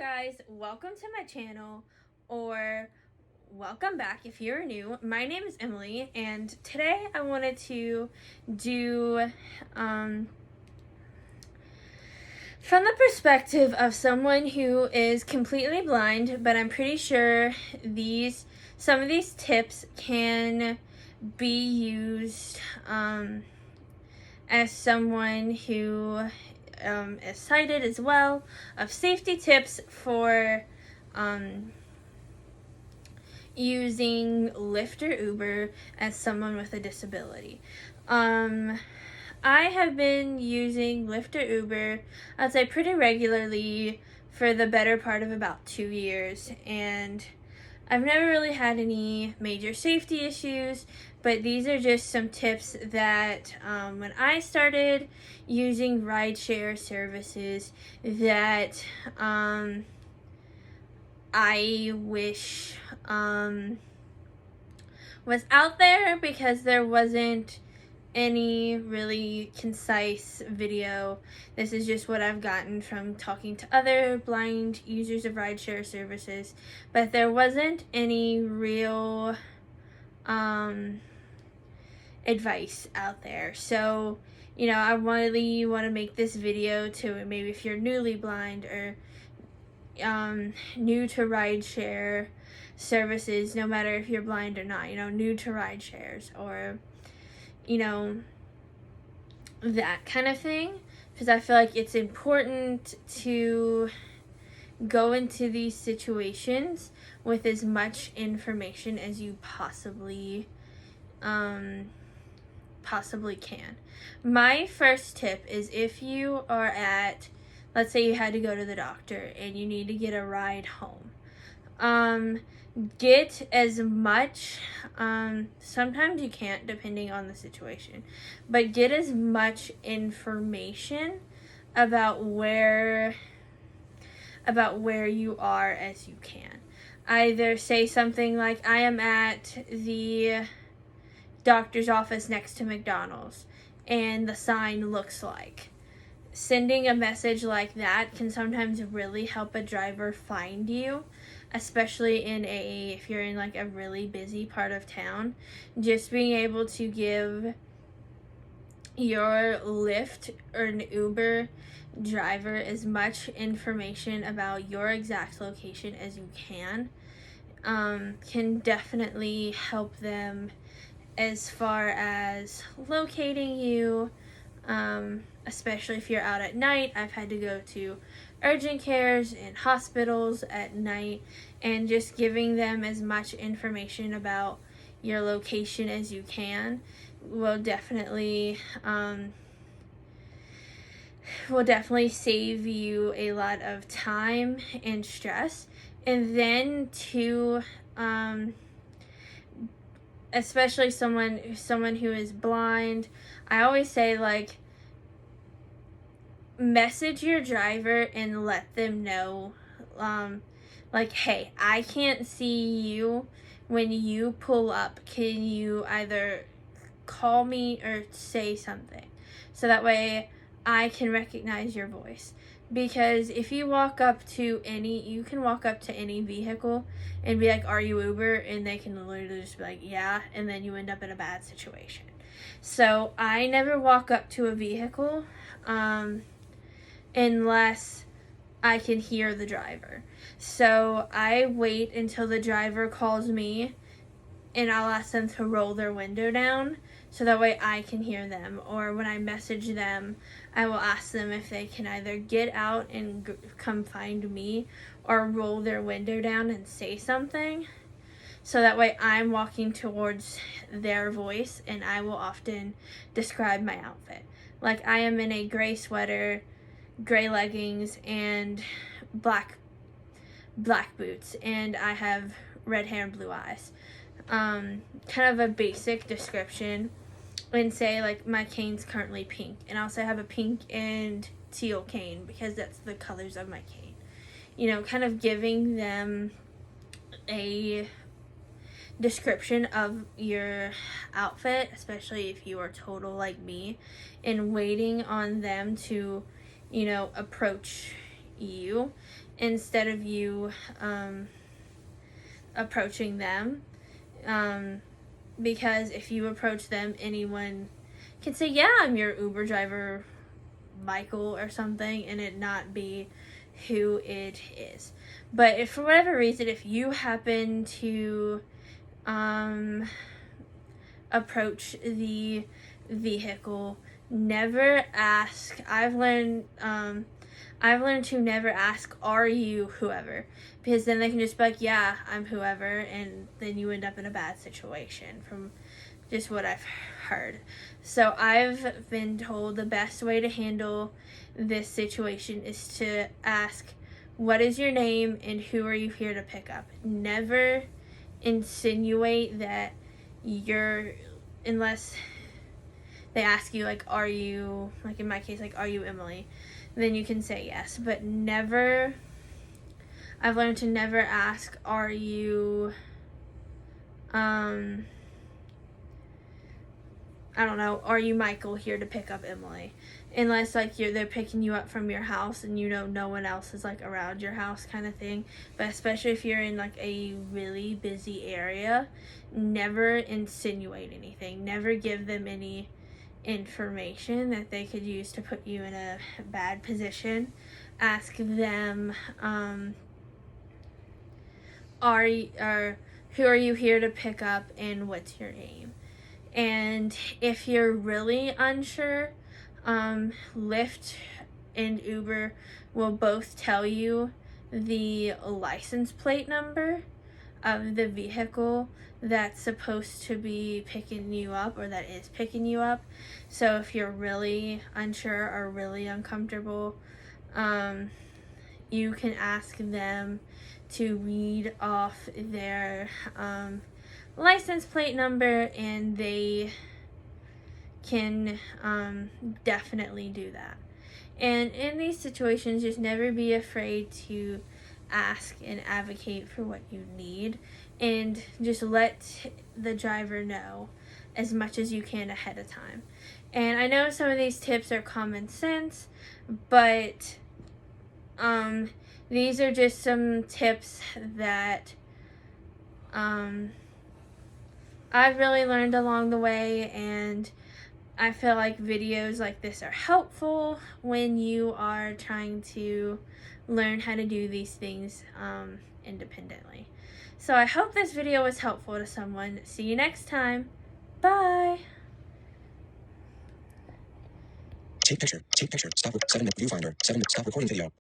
guys, welcome to my channel, or welcome back if you're new. My name is Emily, and today I wanted to do from the perspective of someone who is completely blind, but I'm pretty sure some of these tips can be used as someone who is sighted as well, of safety tips for using Lyft or Uber as someone with a disability. I have been using Lyft or Uber, I'd say pretty regularly, for the better part of about 2 years, and I've never really had any major safety issues, but these are just some tips that when I started using rideshare services that I wish was out there, because there wasn't any really concise video. This is just what I've gotten from talking to other blind users of rideshare services, but there wasn't any real advice out there. So, I really want to make this video to maybe if you're newly blind or new to rideshare services, no matter if you're blind or not, new to ride shares, or that kind of thing, because I feel like it's important to go into these situations with as much information as you possibly can. My first tip is, if you are let's say you had to go to the doctor and you need to get a ride home, get as much, sometimes you can't depending on the situation, but get as much information about where you are as you can. Either say something like, I am at the doctor's office next to McDonald's, and the sign looks like. Sending a message like that can sometimes really help a driver find you, especially if you're in like a really busy part of town. Just being able to give your Lyft or an Uber driver as much information about your exact location as you can definitely help them as far as locating you, especially if you're out at night. I've had to go to urgent cares and hospitals at night, and just giving them as much information about your location as you can will definitely save you a lot of time and stress. And then especially someone who is blind, I always say, like, message your driver and let them know, like, hey, I can't see you when you pull up. Can you either call me or say something, so that way I can recognize your voice? Because if you walk up to any vehicle and be like, are you Uber? And they can literally just be like, yeah, and then you end up in a bad situation. So I never walk up to a vehicle unless I can hear the driver. So I wait until the driver calls me, and I'll ask them to roll their window down, so that way I can hear them. Or when I message them, I will ask them if they can either get out and come find me, or roll their window down and say something, so that way I'm walking towards their voice. And I will often describe my outfit. Like, I am in a gray sweater, gray leggings, and black boots, and I have red hair and blue eyes. Kind of a basic description, and say, like, my cane's currently pink, and I'll say I have a pink and teal cane, because that's the colors of my cane. Kind of giving them a description of your outfit, especially if you are total like me, and waiting on them to approach you instead of you approaching them. Because if you approach them, anyone can say, yeah, I'm your Uber driver, Michael, or something, and it not be who it is. But if for whatever reason, if you happen to approach the vehicle, never ask. I've learned to never ask, are you whoever? Because then they can just be like, yeah, I'm whoever, and then you end up in a bad situation from just what I've heard. So I've been told the best way to handle this situation is to ask, what is your name and who are you here to pick up? Never insinuate that you're, unless they ask you, like, are you, like in my case, like, are you Emily? Then you can say yes. But never, I've learned to never ask, are you, I don't know, are you Michael here to pick up Emily? Unless, like, they're picking you up from your house and you know no one else is, like, around your house kind of thing. But especially if you're in, like, a really busy area, never insinuate anything. Never give them any information that they could use to put you in a bad position. Ask them, who are you here to pick up and what's your name? And if you're really unsure, Lyft and Uber will both tell you the license plate number of the vehicle that's supposed to be picking you up or that is picking you up. So if you're really unsure or really uncomfortable, you can ask them to read off their license plate number, and they can definitely do that. And in these situations, just never be afraid to ask and advocate for what you need, and just let the driver know as much as you can ahead of time. And I know some of these tips are common sense, but these are just some tips that I've really learned along the way, and I feel like videos like this are helpful when you are trying to learn how to do these things independently. So I hope this video was helpful to someone. See you next time. Bye. Take picture. Stop. 7 viewfinder. 7 stop recording video.